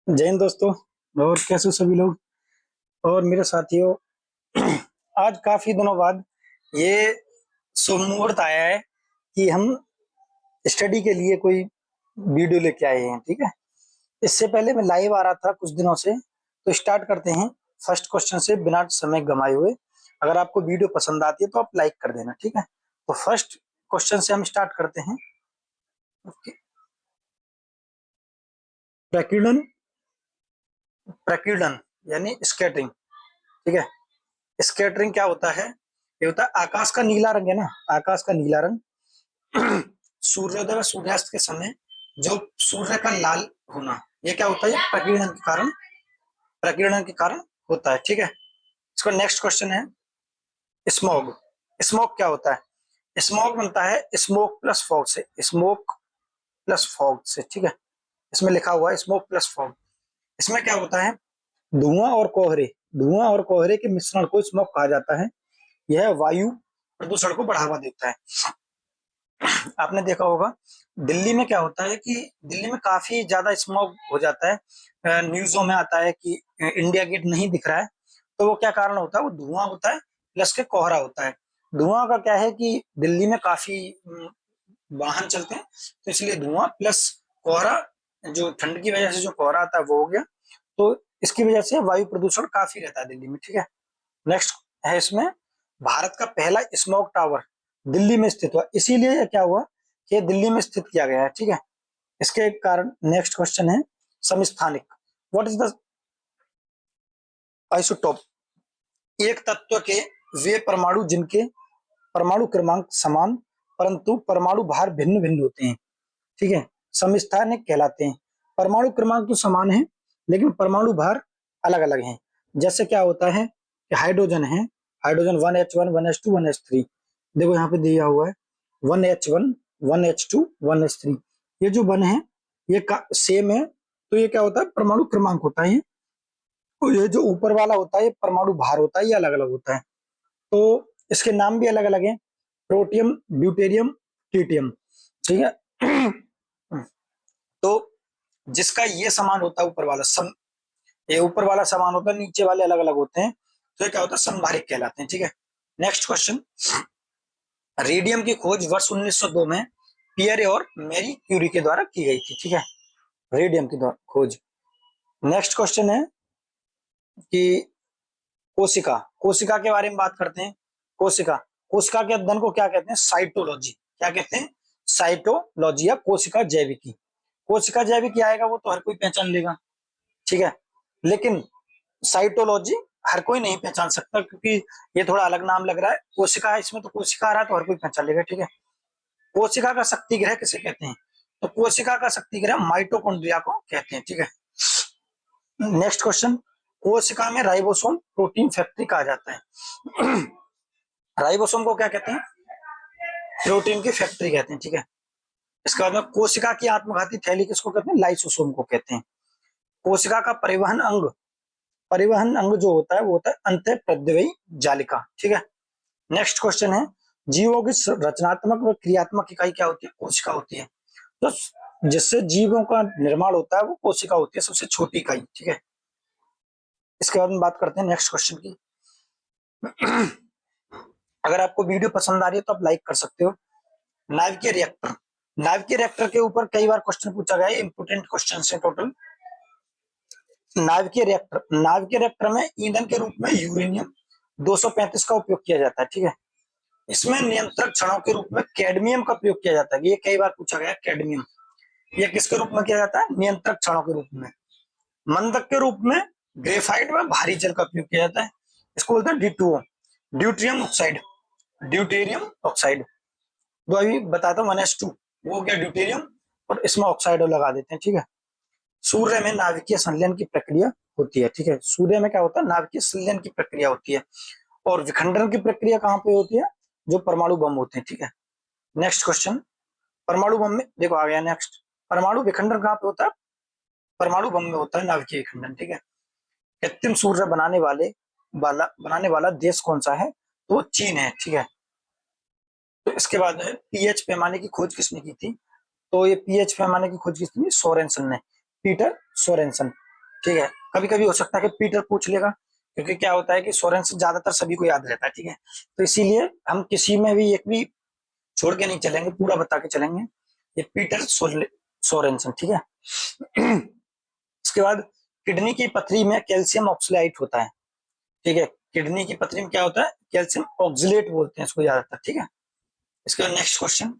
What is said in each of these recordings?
जय हिंद दोस्तों। और कैसे हो सभी लोग और मेरे साथियों। आज काफी दिनों बाद ये शुभ मुहूर्त आया है कि हम स्टडी के लिए कोई वीडियो लेके आए हैं। ठीक है, इससे पहले मैं लाइव आ रहा था कुछ दिनों से, तो स्टार्ट करते हैं फर्स्ट क्वेश्चन से बिना समय गंवाए हुए। अगर आपको वीडियो पसंद आती है तो आप लाइक कर देना। ठीक है, तो फर्स्ट क्वेश्चन से हम स्टार्ट करते हैं। प्रकीर्णन, प्रकीर्णन यानी स्कैटरिंग। ठीक है, स्कैटरिंग क्या होता है? ये होता है आकाश का नीला रंग है ना, आकाश का नीला रंग। सूर्योदय व सूर्यास्त के समय जो सूर्य का लाल होना, ये क्या होता है? प्रकीर्णन के कारण, प्रकीर्णन के कारण होता है। ठीक है, इसका नेक्स्ट क्वेश्चन है स्मॉग। स्मॉग क्या होता है? स्मॉग बनता है स्मोक प्लस फॉग से, स्मोक प्लस फॉग से। ठीक है, इसमें लिखा हुआ है स्मोक प्लस फॉग। इसमें क्या होता है? धुआं और कोहरे, धुआं और कोहरे के मिश्रण को स्मॉग कहा जाता है। यह वायु प्रदूषण को बढ़ावा देता है। आपने देखा होगा दिल्ली में क्या होता है कि दिल्ली में काफी ज्यादा स्मॉग हो जाता है। न्यूज़ों में आता है कि इंडिया गेट नहीं दिख रहा है, तो वो क्या कारण होता है? वो धुआं होता है प्लस के कोहरा होता है। धुआं का क्या है कि दिल्ली में काफी वाहन चलते हैं, तो इसलिए धुआं प्लस कोहरा, जो ठंड की वजह से जो कोहरा आता है वो हो गया। तो इसकी वजह से वायु प्रदूषण काफी रहता है दिल्ली में। ठीक है, नेक्स्ट है इसमें भारत का पहला स्मॉग टावर दिल्ली में स्थित हुआ, इसीलिए ये क्या हुआ कि दिल्ली में स्थित किया गया है। ठीक है, इसके कारण नेक्स्ट क्वेश्चन है समस्थानिक। What is the isotope? एक तत्व के वे परमाणु जिनके परमाणु क्रमांक समान परंतु परमाणु भार भिन्न भिन्न होते हैं, ठीक है, समस्थानिक कहलाते हैं। परमाणु क्रमांक तो समान है लेकिन परमाणु भार अलग अलग हैं। जैसे क्या होता है कि हाइड्रोजन है, हाइड्रोजन 1H1 1S2 1S3, देखो यहाँ पे दिया हुआ है 1H1 1H2 1S3। ये जो वन है ये सेम है, तो ये क्या होता है? परमाणु क्रमांक होता है। तो ये जो ऊपर वाला होता है ये परमाणु भार होता है, ये अलग अलग होता है। तो इसके नाम भी अलग अलग हैं, प्रोटियम, ड्यूटेरियम, ट्रिटियम। ठीक है। तो जिसका ये समान होता है ऊपर वाला ये ऊपर वाला समान होता है, नीचे वाले अलग अलग होते हैं, तो ये क्या होता है? समभारिक कहलाते हैं। ठीक है, नेक्स्ट क्वेश्चन। रेडियम की खोज वर्ष 1902 में पियरे और मैरी क्यूरी के द्वारा की गई थी। ठीक है, रेडियम की खोज। नेक्स्ट क्वेश्चन है कि कोशिका, कोशिका के बारे में बात करते हैं। कोशिका, कोशिका के अध्ययन को क्या कहते हैं? साइटोलॉजी। क्या कहते हैं? साइटोलॉजी या कोशिका जैविकी। कोशिका जैविकी आएगा वो तो हर कोई पहचान लेगा, ठीक है, लेकिन साइटोलॉजी हर कोई नहीं पहचान सकता क्योंकि ये थोड़ा अलग नाम लग रहा है। कोशिका है इसमें, तो कोशिका आ रहा है तो हर कोई पहचान लेगा। ठीक है, कोशिका का शक्ति ग्रह किसे कहते हैं? तो कोशिका का शक्ति ग्रह माइटोकॉन्ड्रिया को कहते हैं। ठीक है, नेक्स्ट क्वेश्चन। कोशिका में राइबोसोम प्रोटीन फैक्ट्री कहा जाता है। राइबोसोम को क्या कहते हैं? प्रोटीन की फैक्ट्री कहते हैं। ठीक है, इसके बाद में कोशिका की आत्मघाती थैली किसको कहते हैं? लाइसोसोम को कहते हैं। कोशिका का परिवहन अंग, परिवहन अंग जो होता है वो होता है अंतःप्रद्रव्यी जालिका। ठीक है, नेक्स्ट क्वेश्चन है जीवों की रचनात्मक व क्रियात्मक इकाई क्या होती है? कोशिका होती है। तो जिससे जीवों का निर्माण होता है वो कोशिका होती है, सबसे छोटी इकाई। ठीक है, इसके बाद में बात करते हैं नेक्स्ट क्वेश्चन की। अगर आपको वीडियो पसंद आ रही है तो आप लाइक कर सकते हो। नाभिकीय रिएक्टर, नाभिकीय रिएक्टर के ऊपर कई बार क्वेश्चन पूछा गया है, इंपोर्टेंट क्वेश्चन है टोटल। नाभिकीय रिएक्टर, नाभिकीय रिएक्टर में ईंधन के रूप में यूरेनियम 235 का उपयोग किया जाता है। ठीक है, इसमें नियंत्रक क्षणों के रूप में कैडमियम का प्रयोग किया जाता है। ये कई बार पूछा गया, कैडमियम ये किसके रूप में किया जाता है? नियंत्रक क्षणों के रूप में। मंदक के रूप में ग्रेफाइट में भारी जल का प्रयोग किया जाता है, इसको बोलते हैं D2O, deuterium oxide, deuterium oxide. तो अभी बताता हूँ 1S2 वो क्या ड्यूटेरियम, और इसमें ऑक्साइड लगा देते हैं। ठीक है, सूर्य में नाभिकीय संलयन की प्रक्रिया होती है। ठीक है, सूर्य में क्या होता है? नाभिकीय संलयन की प्रक्रिया होती है। और विखंडन की प्रक्रिया कहाँ पे होती है? जो परमाणु बम होते हैं। ठीक है, नेक्स्ट क्वेश्चन। परमाणु बम में देखो आ गया नेक्स्ट, परमाणु विखंडन कहाँ पे होता है? परमाणु बम में होता है नाभिकीय विखंडन। ठीक है, कृत्रिम सूर्य बनाने वाला देश कौन सा है? तो चीन है। ठीक है, तो इसके बाद है पीएच पैमाने की खोज किसने की थी? तो ये पीएच पैमाने की खोज किसने? सोरेनसन ने, पीटर सोरेनसन। ठीक है, कभी कभी हो सकता है कि पीटर पूछ लेगा, क्योंकि क्या होता है कि सोरेनसन ज्यादातर सभी को याद रहता है। ठीक है, तो इसीलिए हम किसी में भी एक भी छोड़ के नहीं चलेंगे, पूरा बता के चलेंगे। ये पीटर सोरेनसन। ठीक है। इसके बाद किडनी की पथरी में कैल्शियम ऑक्सलेट होता है। ठीक है, किडनी की पथरी में क्या होता है, कैल्शियम ऑक्सलेट बोलते हैं इसको ज्यादातर। ठीक है, इसके बाद नेक्स्ट क्वेश्चन,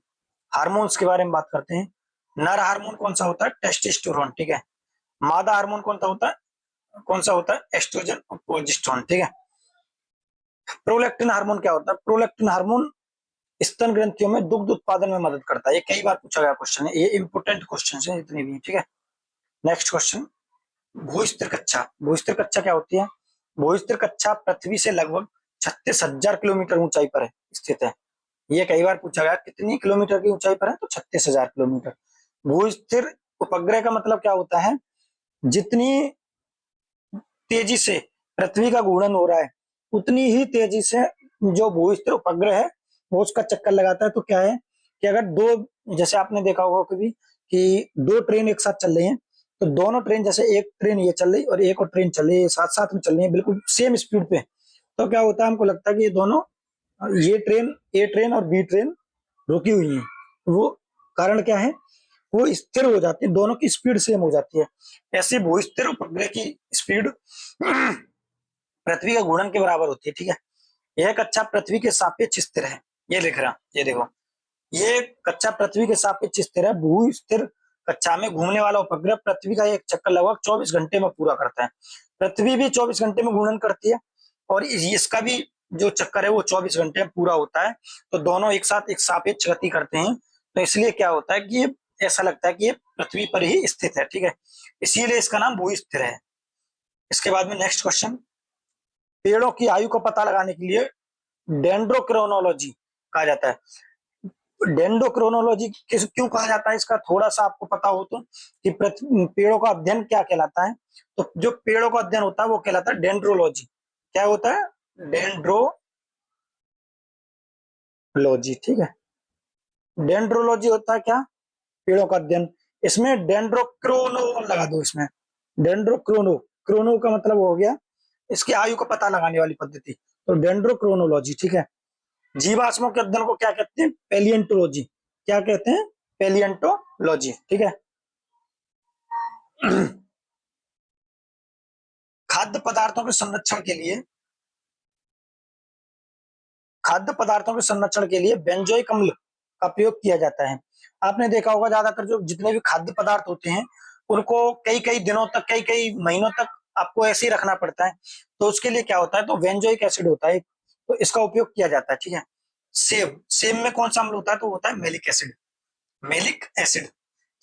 हार्मोन्स के बारे में बात करते हैं। नर हार्मोन कौन सा होता है, टेस्टोस्टेरोन। ठीक है, मादा हार्मोन कौन सा होता है, एस्ट्रोजन और प्रोजेस्टेरोन। ठीक है, प्रोलैक्टिन हार्मोन क्या होता है, प्रोलैक्टिन हार्मोन स्तन ग्रंथियों में दुग्ध उत्पादन में मदद करता है। ये कई बार पूछा गया क्वेश्चन है, ये इंपोर्टेंट क्वेश्चन है जितने भी। ठीक है, नेक्स्ट क्वेश्चन, भूस्थिर कक्षा। भूस्थिर कक्षा क्या होती है, भूस्थिर कक्षा पृथ्वी से लगभग 36,000 किलोमीटर ऊंचाई पर स्थित है। ये कई बार पूछा गया, कितनी किलोमीटर की ऊंचाई पर है, तो 36,000 किलोमीटर। भूस्थिर उपग्रह का मतलब क्या होता है, जितनी तेजी से पृथ्वी का घूर्णन हो रहा है उतनी ही तेजी से जो भूस्थिर उपग्रह है वो उसका चक्कर लगाता है। तो क्या है कि अगर दो, जैसे आपने देखा होगा कभी कि दो ट्रेन एक साथ चल रही हैं, तो दोनों ट्रेन, जैसे एक ट्रेन ये चल रही और एक और ट्रेन चल रही है, साथ साथ में चल रही है बिल्कुल सेम स्पीड पे, तो क्या होता है, हमको लगता है कि ये दोनों, ये ट्रेन, ए ट्रेन और बी ट्रेन रुकी हुई है। वो कारण क्या है, वो स्थिर हो जाती है, दोनों की स्पीड सेम हो जाती है। ऐसे भूस्थिर उपग्रह की स्पीड पृथ्वी का घूर्णन के बराबर होती है। ठीक है, यह कक्षा पृथ्वी के सापेक्ष स्थिर है। ये लिख रहा, ये देखो, ये कक्षा पृथ्वी के सापेक्ष स्थिर है। भू स्थिर कक्षा में घूमने वाला उपग्रह पृथ्वी का एक चक्कर लगभग 24 घंटे में पूरा करता है। पृथ्वी भी 24 घंटे में घूर्णन करती है और इसका भी जो चक्कर है वो 24 घंटे में पूरा होता है। तो दोनों एक साथ एक सापेक्ष गति करते हैं, तो इसलिए क्या होता है कि ये ऐसा लगता है कि ये पृथ्वी पर ही स्थित है। ठीक है, इसीलिए इसका नाम भू स्थिर है। इसके बाद में नेक्स्ट क्वेश्चन, पेड़ों की आयु का पता लगाने के लिए डेंड्रोक्रोनोलॉजी कहा जाता है। डेंड्रोक्रोनोलॉजी क्यों कहा जाता है, इसका थोड़ा सा आपको पता हो तो, कि पेड़ों का अध्ययन क्या कहलाता है, तो जो पेड़ों का अध्ययन होता है वो कहलाता है डेंड्रोलॉजी। क्या होता है, डेंड्रोलॉजी। ठीक है, डेंड्रोलॉजी होता है क्या, पेड़ों का अध्ययन। इसमें डेंड्रोक्रोनो लगा दो, इसमें डेंड्रोक्रोनो, क्रोनो का मतलब हो गया इसकी आयु का पता लगाने वाली पद्धति, तो डेंड्रोक्रोनोलॉजी। ठीक है, जीवाश्मों के अध्ययन को क्या कहते हैं, पेलियंटोलॉजी। क्या कहते हैं, पेलियंटोलॉजी। ठीक है, खाद्य पदार्थों के संरक्षण के लिए, खाद्य पदार्थों के संरक्षण के लिए बेंजोइक अम्ल का प्रयोग किया जाता है। आपने देखा होगा ज्यादातर जो जितने भी खाद्य पदार्थ होते हैं उनको कई कई दिनों तक, कई कई महीनों तक आपको ऐसे ही रखना पड़ता है, तो उसके लिए क्या होता है, तो बेंजोइक एसिड होता है, तो इसका उपयोग किया जाता है। ठीक है, सेब, सेब में कौन सा अम्ल होता है, तो होता है मेलिक एसिड, मेलिक एसिड।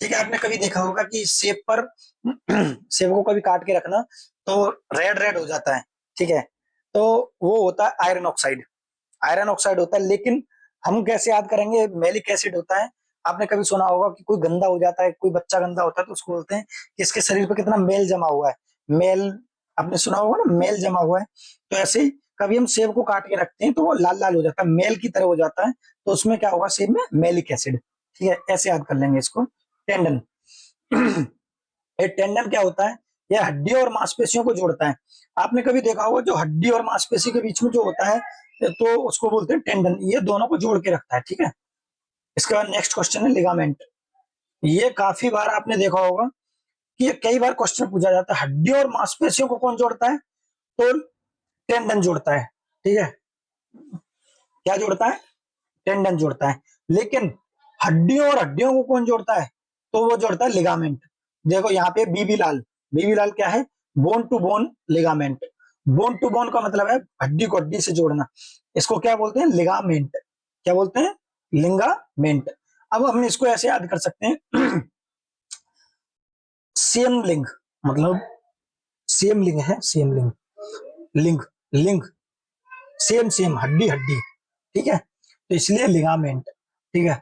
ठीक है, आपने कभी देखा होगा कि सेब पर सेब को कभी काट के रखना तो रेड रेड हो जाता है। ठीक है, तो वो होता है आयरन ऑक्साइड, आयरन ऑक्साइड होता है। लेकिन हम कैसे याद करेंगे, मेलिक एसिड होता है। आपने कभी सुना होगा कि कोई गंदा हो जाता है, कोई बच्चा गंदा होता है, तो उसको बोलते हैं कि इसके शरीर पर कितना मेल जमा हुआ है, मेल, आपने सुना होगा ना, मेल जमा हुआ है। तो ऐसे ही कभी हम सेब को काट के रखते हैं तो वो लाल लाल हो जाता है, मेल की तरह हो जाता है, तो उसमें क्या होगा, सेब में मेलिक एसिड। ठीक है, ऐसे याद कर लेंगे इसको। टेंडन, ये टेंडन क्या होता है, ये हड्डी और मांसपेशियों को जोड़ता है। आपने कभी देखा होगा जो हड्डी और मांसपेशी के बीच में जो होता है, तो उसको बोलते हैं टेंडन, ये दोनों को जोड़ के रखता है। ठीक है, इसके बाद नेक्स्ट क्वेश्चन है लिगामेंट। ये काफी बार आपने देखा होगा कि ये कई बार क्वेश्चन पूछा जाता है, हड्डी और मांसपेशियों को कौन जोड़ता है, तो टेंडन जोड़ता है। ठीक है, क्या जोड़ता है, टेंडन जोड़ता है। लेकिन हड्डियों और हड्डियों को कौन जोड़ता है, तो वो जोड़ता है लिगामेंट। देखो यहाँ पे बीबी लाल, बीबी लाल क्या है, bone to bone ligament. Bone to bone का मतलब है हड्डी को हड्डी से जोड़ना, इसको क्या बोलते हैं, लिगामेंट। क्या बोलते हैं, लिंगामेंट। अब हम इसको ऐसे याद कर सकते हैं सेम लिंग, मतलब सेम लिंग है, सेम लिंग, लिंग, लिंग, सेम सेम, हड्डी हड्डी। ठीक है, तो इसलिए लिगामेंट। ठीक है,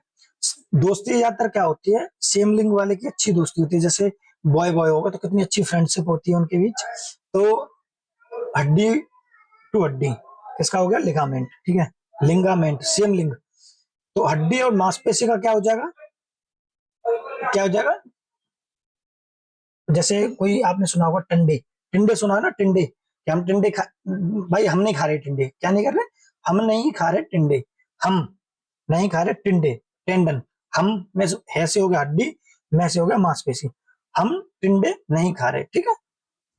दोस्ती ज्यादातर क्या होती है, सेम लिंग वाले की अच्छी दोस्ती होती है, जैसे बॉय बॉय होगा तो कितनी अच्छी फ्रेंडशिप होती है उनके बीच। तो हड्डी टू हड्डी किसका हो गया, लिगामेंट। ठीक है, लिंगामेंट, सेम लिंग। तो हड्डी और मांसपेशी का क्या हो जाएगा, क्या हो जाएगा, जैसे कोई आपने सुना होगा टिंडे, टिंडे सुना है ना, टिंडे, कि हम टिंडे खा, भाई हम नहीं खा रहे टिंडे, क्या नहीं कर रहे, हम नहीं खा रहे टिंडे, हम नहीं खा रहे टिंडे, टेंडन, हम में है से हो गया हड्डी, में से हो गया मांसपेशी, हम टिंडे नहीं खा रहे, ठीक है,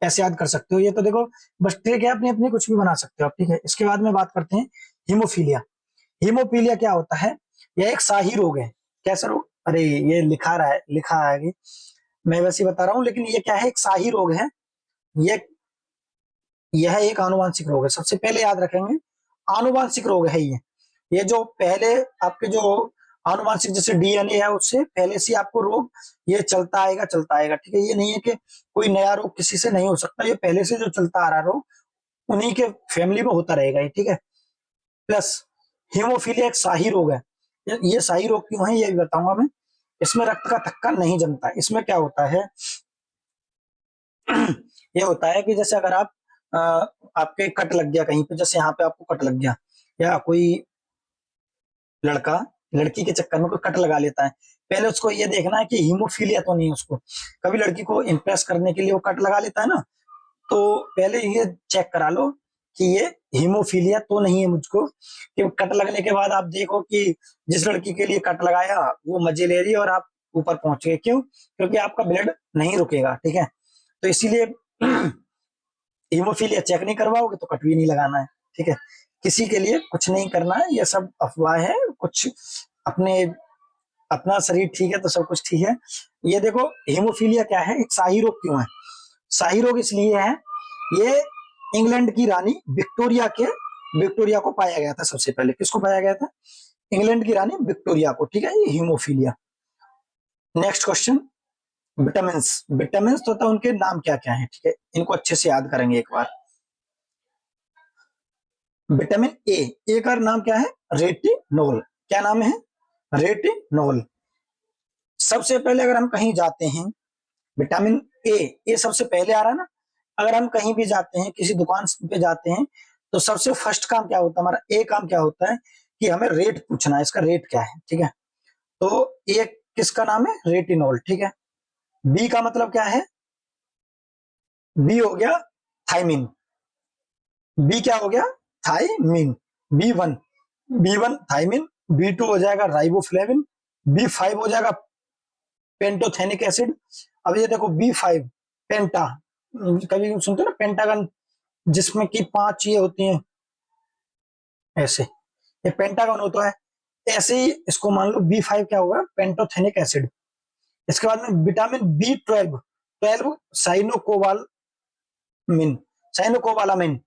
ऐसे याद कर सकते हो। ये तो देखो बस ट्रिक है, अपनी अपनी कुछ भी बना सकते हो आप, ठीक है। इसके बाद में बात करते हैं हीमोफीलिया। हीमोफीलिया क्या होता है, यह एक शाही रोग है। कैसा रोग, अरे ये लिखा रहा है, लिखा है कि मैं वैसे ही बता रहा हूँ, लेकिन ये क्या है, एक शाही रोग है। ये यह एक आनुवांशिक रोग है, सबसे पहले याद रखेंगे, आनुवांशिक रोग है ये जो पहले आपके जो आनुवांशिक जैसे डीएनए है उससे पहले से आपको रोग ये चलता आएगा, ठीक है। ये नहीं है कि कोई नया रोग किसी से नहीं हो सकता, ये पहले से जो चलता आ रहा रोग उन्हीं के फैमिली में होता रहेगा ये, ठीक है। प्लस हीमोफीलिया एक शाही रोग है। ये शाही रोग क्यों है ये भी बताऊंगा मैं। इसमें रक्त का थक्का नहीं जमता। इसमें क्या होता है ये होता है कि जैसे अगर आप आपके कट लग गया कहीं पे, जैसे यहाँ पे आपको कट लग गया, या कोई लड़का लड़की के चक्कर में कोई कट लगा लेता है, पहले उसको ये देखना है कि हीमोफीलिया तो नहीं है उसको। कभी लड़की को इम्प्रेस करने के लिए वो कट लगा लेता है ना, तो पहले ये चेक करा लो कि ये हीमोफीलिया तो नहीं है मुझको, कि कट लगने के बाद आप देखो कि जिस लड़की के लिए कट लगाया वो मजे ले रही है और आप ऊपर पहुंच गए, क्यों, क्योंकि आपका ब्लड नहीं रुकेगा, ठीक है। तो इसीलिए हीमोफीलिया चेक नहीं करवाओगे तो कट भी नहीं लगाना है, ठीक है। किसी के लिए कुछ नहीं करना है, ये सब अफवाह है, कुछ अपने अपना शरीर ठीक है तो सब कुछ ठीक है। ये देखो हीमोफीलिया क्या है, एक शाही रोग क्यों है, शाही रोग इसलिए है, ये इंग्लैंड की रानी विक्टोरिया को पाया गया था सबसे पहले। किसको पाया गया था, इंग्लैंड की रानी विक्टोरिया को, ठीक है, ये haemophilia. Next question, vitamin, vitamin तो होता है उनके नाम क्या क्या है, ठीक है, इनको अच्छे से याद करेंगे एक बार। विटामिन ए का नाम क्या है, रेटिनोल, क्या नाम है, रेटिनोल। सबसे पहले अगर हम कहीं जाते हैं, विटामिन ए सबसे पहले आ रहा है ना, अगर हम कहीं भी जाते हैं, किसी दुकान पे जाते हैं, तो सबसे फर्स्ट काम क्या होता है हमारा, ए काम क्या होता है कि हमें रेट पूछना है, इसका रेट क्या है, ठीक है। तो ए किसका नाम है, रेटिनोल, ठीक है। बी का मतलब क्या है, बी हो गया थाइमिन, बी क्या हो गया, thiamine, B one thiamine, B two हो जाएगा राइबोफ्लेविन, बी5 हो जाएगा पेंटोथेनिक एसिड। अब ये देखो बी5 पेंटा, कभी सुनते हो ना पेंटागन, जिसमें कि 5 ये होती हैं ऐसे, ये पेंटागन होता है, ऐसे ही इसको मान लो बी5 क्या होगा, पेंटोथेनिक एसिड। इसके बाद में विटामिन बी12, 12 साइनोकोबालामिन, साइनोकोबालामिन,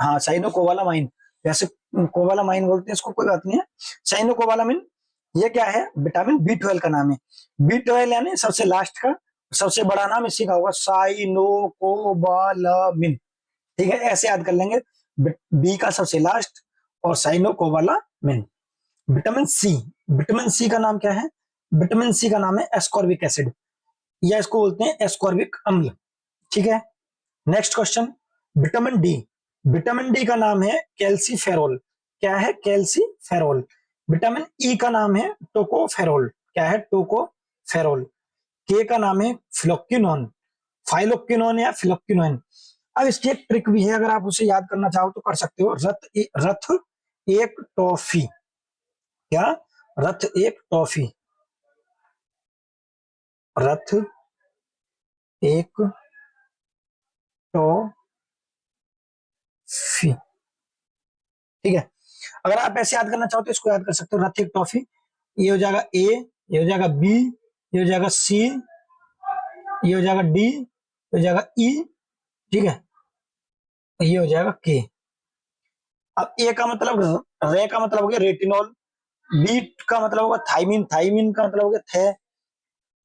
हाँ साइनोकोबालामाइन, वैसे कोबालामाइन बोलते हैं इसको, कोई बात नहीं है, साइनोकोबालामिन। ये क्या है, विटामिन बी12 का नाम है। बी12 यानी सबसे लास्ट का सबसे बड़ा नाम इसी का होगा, साइनोकोबालामिन, ठीक है, ऐसे याद कर लेंगे, बी का सबसे लास्ट और cyanocobalamin. Vitamin C, vitamin C का नाम क्या है, विटामिन सी का नाम है एस्कॉर्बिक एसिड, या इसको बोलते हैं एस्कॉर्बिक अम्ल, ठीक है। Next question, vitamin D, vitamin D का नाम है कैल्सीफेरोल, क्या है, कैल्सीफेरोल। विटामिन ई का नाम है टोकोफेरोल, क्या है, टोकोफेरोल। के का नाम है फ्लोक्विनोन, फाइलोक्विनोन या फ्लोक्विनोन। अब इसकी एक ट्रिक भी है, अगर आप उसे याद करना चाहो तो कर सकते हो, रथ एक टॉफी, क्या, रथ एक टॉफी, रथ एक टॉफी, ठीक है। अगर आप ऐसे याद करना चाहो तो इसको याद कर सकते हो, रथ एक टॉफी, ये हो जाएगा ए, ये हो जाएगा बी, ये हो जाएगा सी, ये हो जाएगा डी, ये हो जाएगा ई, ठीक है, ये हो जाएगा के। अब ए का मतलब, रे का मतलब हो गया रेटिनॉल, बी का मतलब होगा थाइमिन, थाइमिन का मतलब हो गया थे,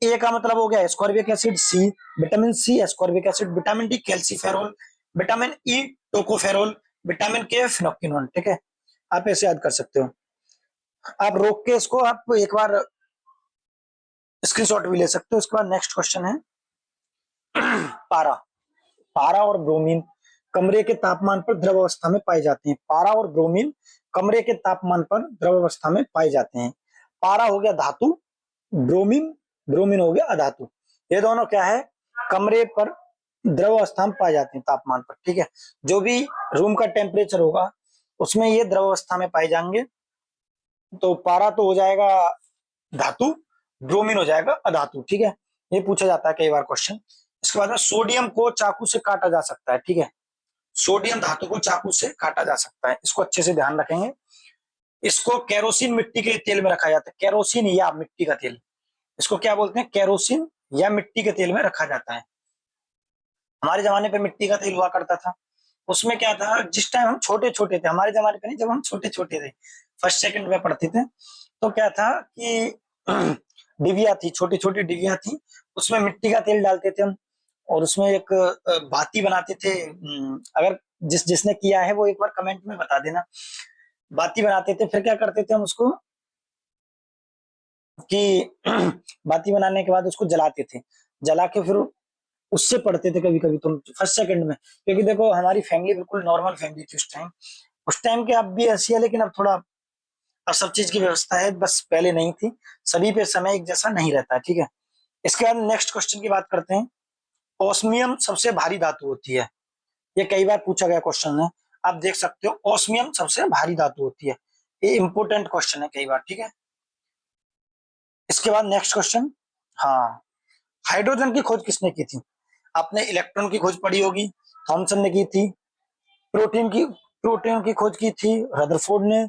ए का मतलब हो गया ascorbic acid, C vitamin C ascorbic acid, vitamin D calciferol, vitamin E tocopherol, vitamin K phylloquinone, ठीक है। आप ऐसे याद कर सकते हो। आप रोक के इसको आप एक बार स्क्रीनशॉट भी ले सकते हो। उसके बाद नेक्स्ट क्वेश्चन है पारा, पारा और ब्रोमीन कमरे के तापमान पर द्रव अवस्था में पाए जाते हैं। पारा और ब्रोमीन कमरे के तापमान पर द्रव अवस्था में पाए जाते हैं। पारा हो गया धातु, ब्रोमीन ब्रोमीन हो गया अधातु। ये दोनों क्या है, कमरे पर द्रव अवस्था में पाए जाते हैं तापमान पर, ठीक है। जो भी रूम का टेम्परेचर होगा उसमें ये द्रव अवस्था में पाए जाएंगे। तो पारा तो हो जाएगा धातु, ब्रोमीन हो जाएगा अधातु, ठीक है। ये पूछा जाता है कई बार क्वेश्चन। इसके बाद में सोडियम को चाकू से काटा जा सकता है, ठीक है। सोडियम धातु को चाकू से काटा जा सकता है, इसको अच्छे से ध्यान रखेंगे। इसको केरोसिन मिट्टी के तेल में रखा जाता है, केरोसिन या मिट्टी का तेल, इसको क्या बोलते हैं, केरोसिन या मिट्टी के तेल में रखा जाता है। हमारे जमाने पे मिट्टी का तेल हुआ करता था, उसमें क्या था, जिस टाइम हम छोटे छोटे थे, हमारे जमाने पे नहीं, जब हम छोटे छोटे थे, फर्स्ट सेकंड में पढ़ते थे, तो क्या था कि डिबिया थी, छोटी छोटी डिबिया थी, उसमें मिट्टी का तेल डालते थे हम, और उसमें एक भाती बनाते थे। अगर जिसने किया है वो एक बार कमेंट में बता देना। बाती बनाते थे, फिर क्या करते थे हम उसको कि बाती बनाने के बाद उसको जलाते थे, जला के फिर उससे पढ़ते थे कभी कभी तुम फर्स्ट सेकंड में, क्योंकि देखो हमारी फैमिली बिल्कुल नॉर्मल फैमिली थी उस टाइम। उस टाइम के अब भी ऐसी है, लेकिन अब थोड़ा, अब सब चीज की व्यवस्था है, बस पहले नहीं थी। सभी पे समय एक जैसा नहीं रहता है, ठीक है। इसके बाद नेक्स्ट क्वेश्चन की बात करते हैं। ओस्मियम सबसे भारी धातु होती है, ये कई बार पूछा गया क्वेश्चन है, आप देख सकते हो। ओस्मियम सबसे भारी धातु होती है, ये इंपोर्टेंट क्वेश्चन है कई बार, ठीक है। इसके बाद नेक्स्ट क्वेश्चन, हाँ, हाइड्रोजन की खोज किसने की थी? आपने इलेक्ट्रॉन की खोज पढ़ी होगी, थॉमसन ने की थी। प्रोटीन की खोज की थी रदरफोर्ड ने,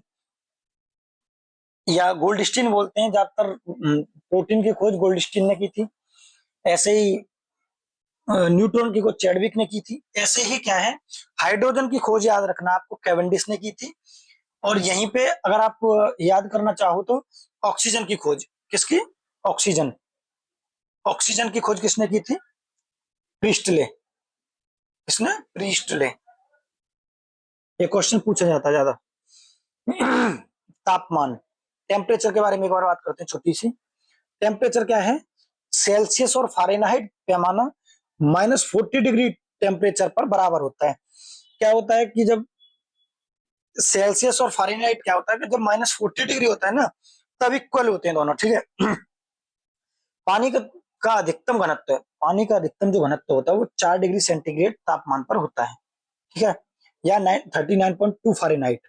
या गोल्डस्टीन बोलते हैं ज्यादातर। प्रोटीन की खोज गोल्डस्टीन ने की थी। ऐसे ही न्यूट्रॉन की खोज चैडविक ने की थी। ऐसे ही क्या है, हाइड्रोजन की खोज याद रखना आपको, कैवेंडिश ने की थी। और यहीं पे अगर आप याद करना चाहो तो ऑक्सीजन की खोज किसकी, ऑक्सीजन, ऑक्सीजन की खोज किसने की थी, प्रीस्टले, किसने, प्रीस्टले। ये क्वेश्चन पूछा जाता है ज्यादा। तापमान, टेम्परेचर के बारे में एक बार बात करते हैं छोटी सी। टेम्परेचर क्या है, सेल्सियस और फारेनहाइट पैमाना -40 डिग्री टेम्परेचर पर बराबर होता है। क्या होता है कि जब सेल्सियस और फारेनहाइट क्या होता है कि जब -40 डिग्री होता है ना, तब इक्वल होते हैं दोनों, ठीक है। पानी का अधिकतम घनत्व है, पानी का अधिकतम जो घनत्व होता है वो 4 डिग्री सेंटीग्रेड तापमान पर होता है, ठीक है, या 39.2 फारेनहाइट।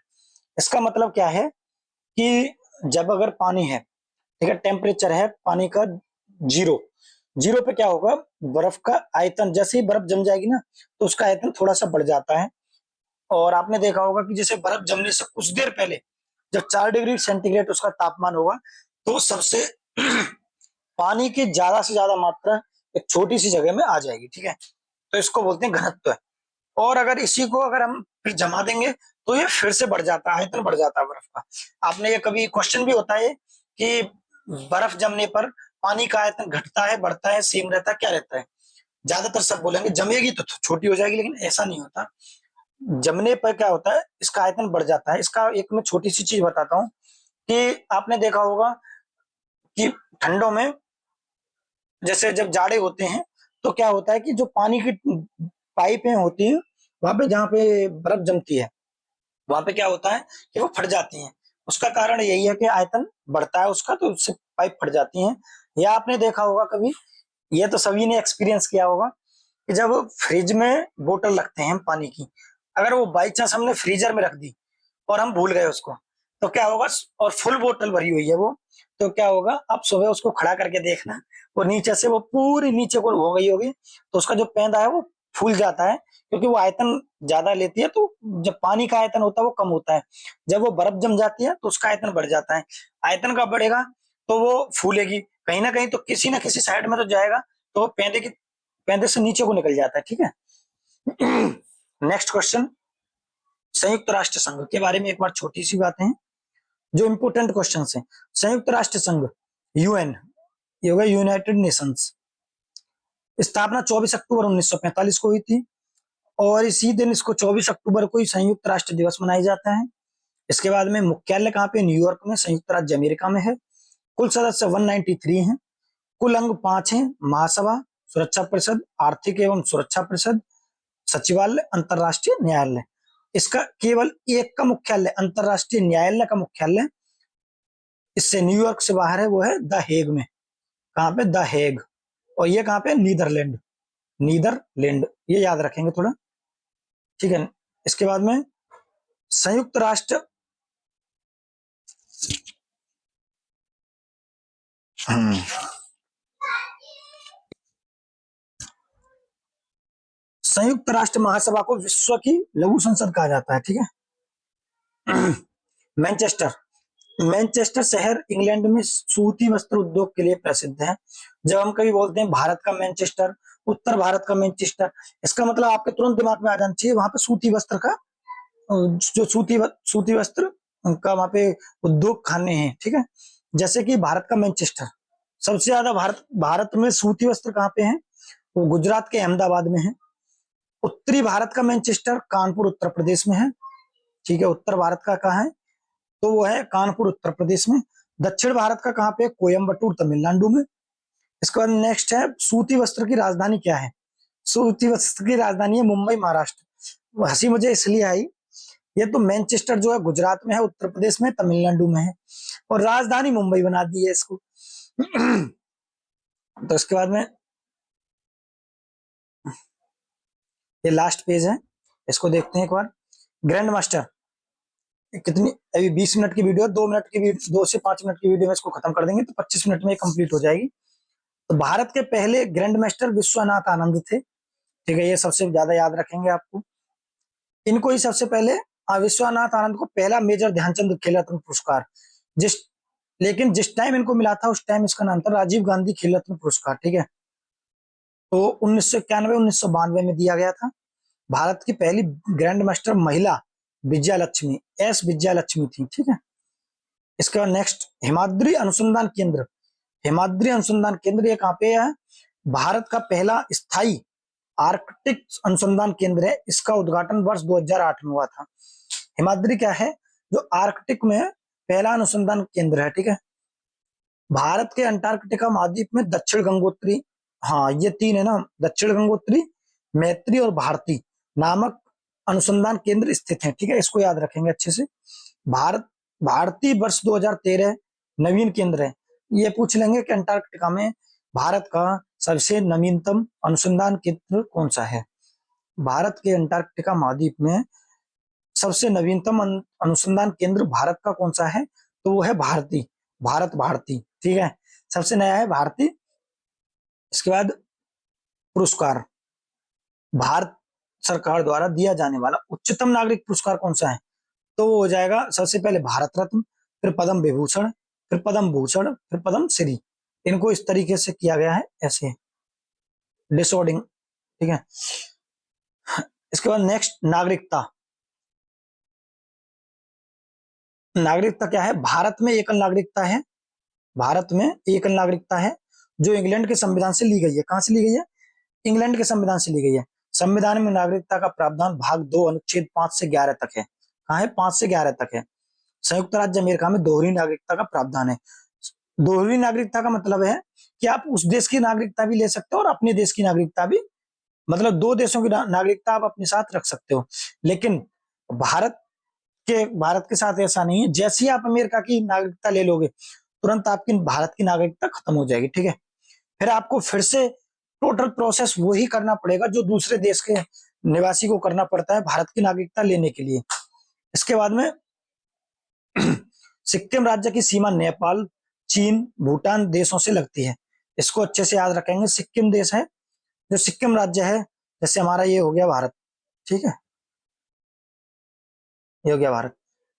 इसका मतलब क्या है कि जब अगर पानी है, ठीक है, टेम्परेचर है पानी का जीरो, जीरो पे क्या होगा, बर्फ का आयतन, जैसे ही बर्फ जम जाएगी ना तो उसका आयतन थोड़ा सा बढ़ जाता है। और आपने देखा होगा कि जैसे बर्फ जमने से कुछ देर पहले जब 4 डिग्री सेंटीग्रेड उसका तापमान होगा, तो सबसे पानी की ज्यादा से ज्यादा मात्रा एक छोटी सी जगह में आ जाएगी, ठीक है। तो इसको बोलते हैं घनत्व। और अगर इसी को अगर हम फिर जमा देंगे तो ये फिर से बढ़ जाता है, आयतन बढ़ जाता है बर्फ का। आपने ये कभी क्वेश्चन भी होता है कि बर्फ जमने पर पानी का आयतन घटता है, बढ़ता है, सेम रहता है, क्या रहता है? ज्यादातर सब बोलेंगे जमेगी तो छोटी हो जाएगी, लेकिन ऐसा नहीं होता। जमने पर क्या होता है, इसका आयतन बढ़ जाता है। इसका एक मैं छोटी सी चीज बताता हूँ कि आपने देखा होगा कि ठंडों में, जैसे जब जाड़े होते हैं, तो क्या होता है कि जो पानी की पाइपें होती हैं, वहां पे जहाँ पे बर्फ जमती है, वहां पे क्या होता है कि वो फट जाती हैं। उसका कारण यही है कि आयतन बढ़ता है उसका, तो उससे पाइप फट जाती हैं। या आपने देखा होगा कभी, ये तो सभी ने एक्सपीरियंस किया होगा कि जब फ्रिज में बोतल रखते हैं पानी की, अगर वो बाई चांस हमने फ्रीजर में रख दी और हम भूल गए उसको, तो क्या होगा, और फुल बोतल भरी हुई है वो, तो क्या होगा, आप सुबह उसको खड़ा करके देखना, वो नीचे से वो पूरी नीचे को हो गई होगी, तो उसका जो पेंदा है वो फूल जाता है, क्योंकि वो आयतन ज्यादा लेती है। तो जब पानी का आयतन होता है वो कम होता है, जब वो बर्फ जम जाती है तो उसका आयतन बढ़ जाता है। आयतन का बढ़ेगा तो वो फूलेगी कहीं ना कहीं, तो किसी ना किसी साइड में तो जाएगा, तो वो पेंदे से नीचे को निकल जाता है, ठीक है। नेक्स्ट क्वेश्चन, संयुक्त राष्ट्र संघ के बारे में एक बार छोटी सी बातें हैं जो इंपोर्टेंट क्वेश्चन है। संयुक्त राष्ट्र संघ, यूएन, ये होगा यूनाइटेड नेशंस, स्थापना 24 अक्टूबर 1945 को हुई थी, और इसी दिन इसको 24 अक्टूबर को ही संयुक्त राष्ट्र दिवस मनाया जाता है। इसके बाद में मुख्यालय कहाँ पे, न्यूयॉर्क में, संयुक्त राज्य अमेरिका में है। कुल सदस्य 193 हैं। कुल अंग 5 हैं, महासभा, सुरक्षा परिषद, आर्थिक एवं सुरक्षा परिषद, सचिवालय, अंतरराष्ट्रीय न्यायालय। इसका केवल एक का मुख्यालय, अंतरराष्ट्रीय न्यायालय का मुख्यालय इससे न्यूयॉर्क से बाहर है, वो है द हेग में। कहाँ पे, द हेग। और ये कहाँ पे, नीदरलैंड, नीदरलैंड, ये याद रखेंगे थोड़ा, ठीक है। इसके बाद में संयुक्त राष्ट्र संयुक्त राष्ट्र महासभा को विश्व की लघु संसद कहा जाता है, ठीक है। मैनचेस्टर, मैनचेस्टर शहर इंग्लैंड में सूती वस्त्र उद्योग के लिए प्रसिद्ध है। जब हम कभी बोलते हैं भारत का मैनचेस्टर, उत्तर भारत का मैनचेस्टर, इसका मतलब आपके तुरंत दिमाग में आ जाना चाहिए वहां पे सूती वस्त्र का, जो सूती वस्त्र का वहां पे उद्योग खाने हैं, ठीक है। जैसे कि भारत का मैनचेस्टर, सबसे ज्यादा भारत में सूती वस्त्र कहाँ पे है, वो गुजरात के अहमदाबाद में है। उत्तरी भारत का मैनचेस्टर कानपुर उत्तर प्रदेश में है, ठीक है। उत्तर भारत का कहाँ है, तो वो है कानपुर उत्तर प्रदेश में। दक्षिण भारत का कहाँ पे, कोयम्बटूर तमिलनाडु में। इसके बाद नेक्स्ट है सूती वस्त्र की राजधानी क्या है, सूती वस्त्र की राजधानी है मुंबई महाराष्ट्र। हंसी मुझे इसलिए आई, ये तो मैनचेस्टर जो है गुजरात में है, उत्तर प्रदेश में, तमिलनाडु में है, और राजधानी मुंबई बना दी है इसको। तो इसके बाद में ये लास्ट पेज है, इसको देखते हैं एक बार। ग्रैंड मास्टर, कितनी अभी 20 मिनट की वीडियो, 2 मिनट की वीडियो, 2 से 5 मिनट की वीडियो में इसको खत्म कर देंगे तो 25 मिनट में कंप्लीट हो जाएगी। तो भारत के पहले ग्रैंड मास्टर विश्वनाथ आनंद थे, ठीक है, ये सबसे ज्यादा याद रखेंगे आपको। इनको ही सबसे पहले विश्वनाथ आनंद को पहला मेजर ध्यानचंद खेल रत्न पुरस्कार, लेकिन जिस टाइम इनको मिला था उस टाइम इसका नाम था राजीव गांधी खेल रत्न पुरस्कार, ठीक है। तो 1991 1992 में दिया गया था। भारत की पहली ग्रैंड मास्टर महिला विजया लक्ष्मी, एस विजया लक्ष्मी थी, ठीक है। इसके बाद नेक्स्ट हिमाद्री अनुसंधान केंद्र, हिमाद्री अनुसंधान केंद्र ये कहाँ पे है, भारत का पहला स्थायी आर्कटिक अनुसंधान केंद्र है। इसका उद्घाटन वर्ष 2008 में हुआ था। हिमाद्री क्या है, जो आर्कटिक में पहला अनुसंधान केंद्र है, ठीक है। भारत के अंटार्कटिका महाद्वीप में दक्षिण गंगोत्री, हाँ ये 3 है ना, दक्षिण गंगोत्री, मैत्री और भारती नामक अनुसंधान केंद्र स्थित हैं, ठीक है। इसको याद रखेंगे अच्छे से। भारती वर्ष 2013 नवीन केंद्र है। ये पूछ लेंगे कि अंटार्कटिका में भारत का सबसे नवीनतम अनुसंधान केंद्र कौन सा है। भारत के अंटार्कटिका महाद्वीप में सबसे नवीनतम अनुसंधान केंद्र भारत का कौन सा है, तो वो है भारती, ठीक है, सबसे नया है भारती। इसके बाद पुरस्कार, भारत सरकार द्वारा दिया जाने वाला उच्चतम नागरिक पुरस्कार कौन सा है, तो वो हो जाएगा सबसे पहले भारत रत्न, फिर पद्म विभूषण, फिर पद्म भूषण, फिर पद्म श्री। इनको इस तरीके से किया गया है, ऐसे डिसऑर्डिंग, ठीक है। इसके बाद नेक्स्ट नागरिकता, नागरिकता क्या है, भारत में एकल नागरिकता है, भारत में एकल नागरिकता है जो इंग्लैंड के संविधान से ली गई है। कहां से ली गई है, इंग्लैंड के संविधान से ली गई है। संविधान में नागरिकता का प्रावधान भाग 2 अनुच्छेद 5 से 11 तक है। कहाँ है, 5 से 11 तक है। संयुक्त राज्य अमेरिका में दोहरी नागरिकता का प्रावधान है। दोहरी नागरिकता का मतलब है कि आप उस देश की नागरिकता भी ले सकते हो और अपने देश की नागरिकता भी, मतलब 2 देशों की नागरिकता आप अपने साथ रख सकते हो। लेकिन भारत के साथ ऐसा नहीं है, जैसे ही आप अमेरिका की नागरिकता ले लोगे तुरंत आपकी भारत की नागरिकता खत्म हो जाएगी, ठीक है। फिर आपको फिर से टोटल प्रोसेस वही करना पड़ेगा जो दूसरे देश के निवासी को करना पड़ता है भारत की नागरिकता लेने के लिए। इसके बाद में सिक्किम राज्य की सीमा नेपाल, चीन, भूटान देशों से लगती है। इसको अच्छे से याद रखेंगे। सिक्किम देश है, जो सिक्किम राज्य है, जैसे हमारा ये हो गया भारत, ठीक है, ये हो गया भारत,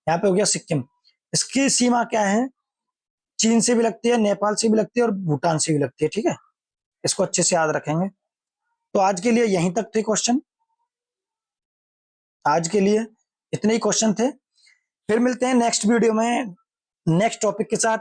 यहाँ पे हो गया सिक्किम। इसकी सीमा क्या है, चीन से भी लगती है, नेपाल से भी लगती है और भूटान से भी लगती है, ठीक है। इसको अच्छे से याद रखेंगे। तो आज के लिए यहीं तक थे क्वेश्चन, आज के लिए इतने ही क्वेश्चन थे। फिर मिलते हैं नेक्स्ट वीडियो में नेक्स्ट टॉपिक के साथ।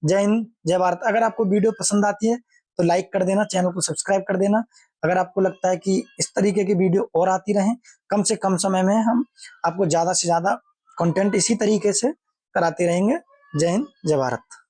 जय हिंद, जय भारत। अगर आपको वीडियो पसंद आती है तो लाइक कर देना, चैनल को सब्सक्राइब कर देना। अगर आपको लगता है कि इस तरीके की वीडियो और आती रहे, कम से कम समय में हम आपको ज्यादा से ज्यादा कंटेंट इसी तरीके से कराते रहेंगे। जय हिंद, जय भारत।